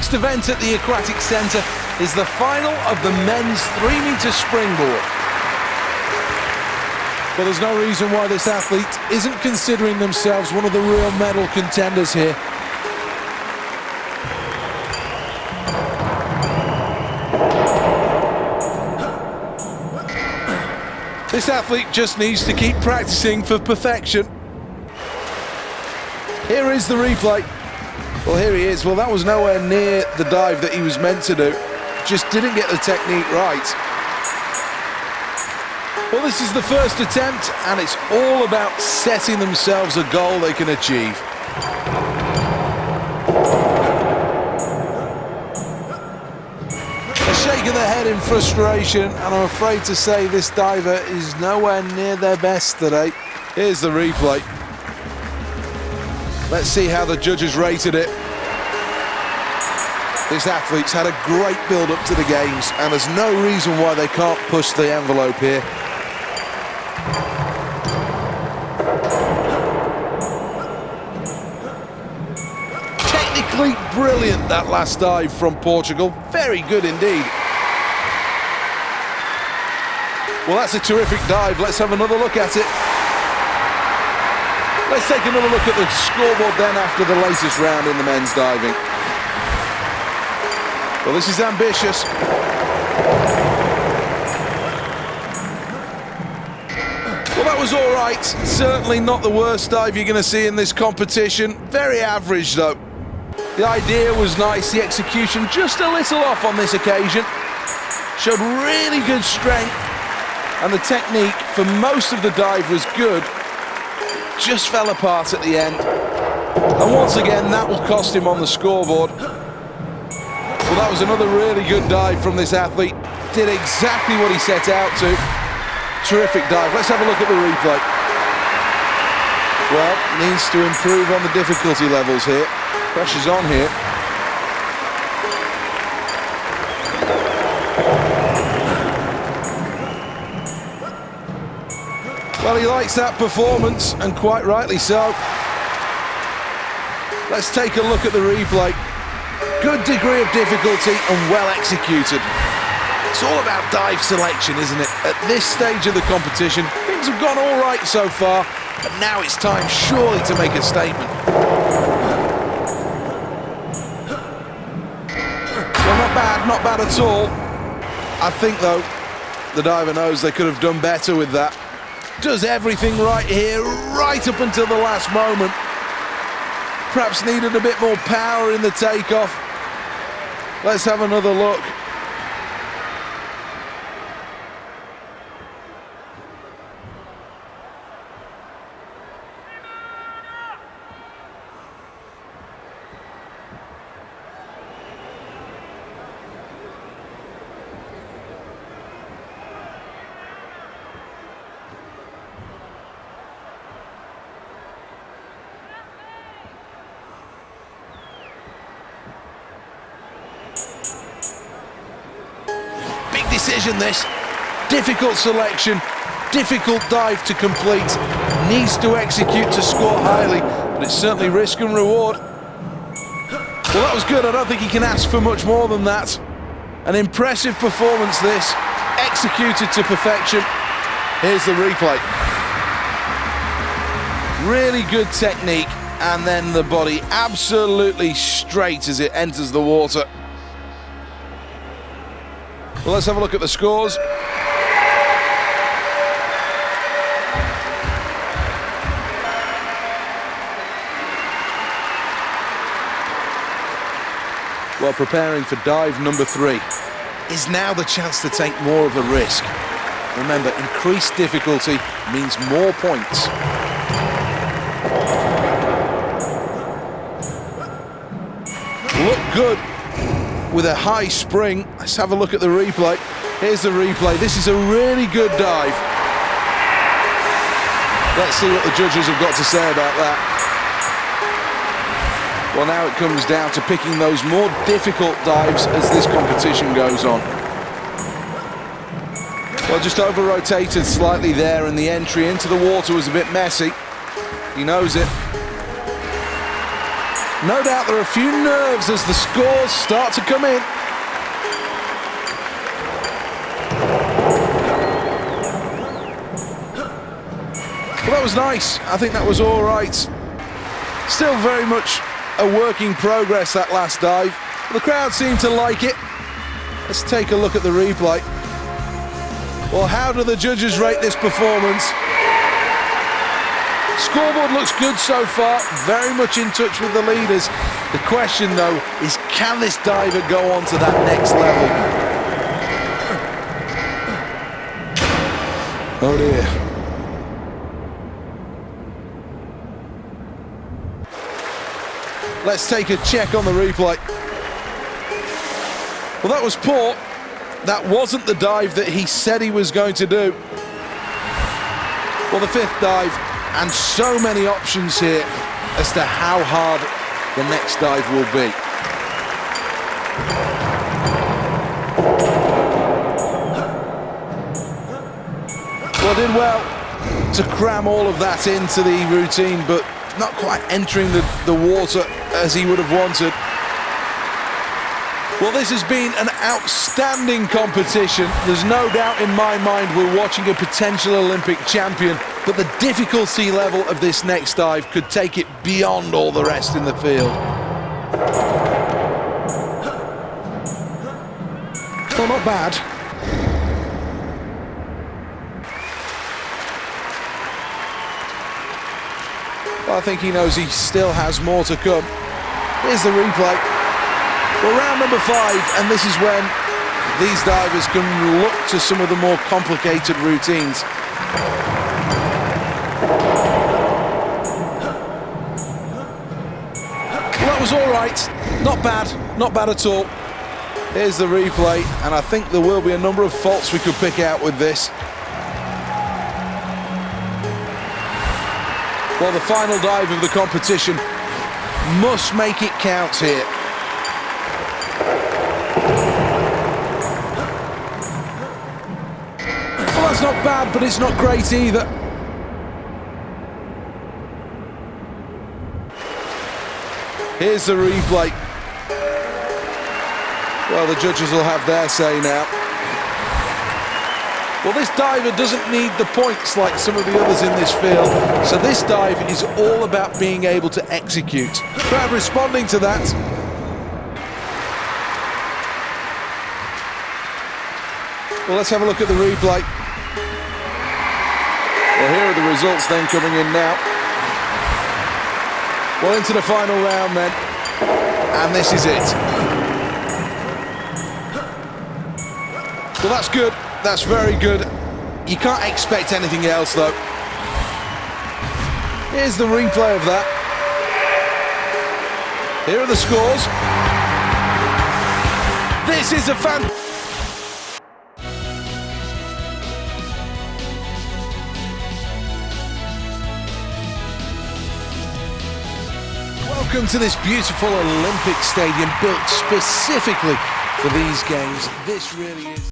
next event at the Aquatic Centre is the final of the men's 3-metre springboard. Well, there's no reason why this athlete isn't considering themselves one of the real medal contenders here. This athlete just needs to keep practicing for perfection. Here is the replay. Well, here he is. Well, that was nowhere near the dive that he was meant to do. Just didn't get the technique right. Well, this is the first attempt, and it's all about setting themselves a goal they can achieve. A shake of the head in frustration, and I'm afraid to say this diver is nowhere near their best today. Here's the replay. Let's see how the judges rated it. This athlete's had a great build-up to the games, and there's no reason why they can't push the envelope here. Technically brilliant, that last dive from Portugal. Very good indeed. Well, that's a terrific dive. Let's have another look at it. Let's take another look at the scoreboard then after the latest round in the men's diving. Well, this is ambitious. Well, that was all right. Certainly not the worst dive you're going to see in this competition. Very average, though. The idea was nice. The execution just a little off on this occasion. Showed really good strength. And the technique for most of the dive was good. Just fell apart at the end. And once again, that will cost him on the scoreboard. Well, that was another really good dive from this athlete. Did exactly what he set out to. Terrific dive. Let's have a look at the replay. Well, needs to improve on the difficulty levels here. Pressure's on here. Well, he likes that performance, and quite rightly so. Let's take a look at the replay. Good degree of difficulty and well executed. It's all about dive selection, isn't it? At this stage of the competition, things have gone all right so far, but now it's time surely to make a statement. Well, not bad at all. I think, though, the diver knows they could have done better with that. Does everything right here, right up until the last moment. Perhaps needed a bit more power in the takeoff. Let's have another look. Decision this, difficult selection, difficult dive to complete, needs to execute to score highly, but it's certainly risk and reward. Well, that was good. I don't think he can ask for much more than that. An impressive performance this, executed to perfection. Here's the replay. Really good technique, and then the body absolutely straight as it enters the water. Well, let's have a look at the scores. Well, preparing for dive number 3 is now the chance to take more of a risk. Remember, increased difficulty means more points. Look good with a high spring. Let's have a look at the replay. Here's the replay. This is a really good dive. Let's see what the judges have got to say about that. Well, now it comes down to picking those more difficult dives as this competition goes on. Well, just over-rotated slightly there, and the entry into the water was a bit messy. He knows it. No doubt there are a few nerves as the scores start to come in. Well, that was nice. I think that was all right. Still very much a work in progress, that last dive. The crowd seemed to like it. Let's take a look at the replay. Well, how do the judges rate this performance? Scoreboard looks good so far, very much in touch with the leaders. The question, though, is can this diver go on to that next level? Oh dear. Let's take a check on the replay. Well, that was poor. That wasn't the dive that he said he was going to do. Well, the fifth dive, and so many options here as to how hard the next dive will be. Well, did well to cram all of that into the routine, but not quite entering the water as he would have wanted. Well, this has been an outstanding competition. There's no doubt in my mind we're watching a potential Olympic champion, but the difficulty level of this next dive could take it beyond all the rest in the field. Well, not bad. Well, I think he knows he still has more to come. Here's the replay. Well, round number 5, and this is when these divers can look to some of the more complicated routines. Well, that was all right. Not bad at all. Here's the replay, and I think there will be a number of faults we could pick out with this. Well, the final dive of the competition must make it count here. Well, that's not bad, but it's not great either. Here's the replay. Well, the judges will have their say now. Well, this diver doesn't need the points like some of the others in this field, so this dive is all about being able to execute. Crowd responding to that. Well, let's have a look at the replay. Well, here are the results then coming in now. Well, into the final round then, and this is it. Well, that's good. That's very good. You can't expect anything else, though. Here's the replay of that. Here are the scores. This is a Welcome to this beautiful Olympic stadium built specifically for these games. This really is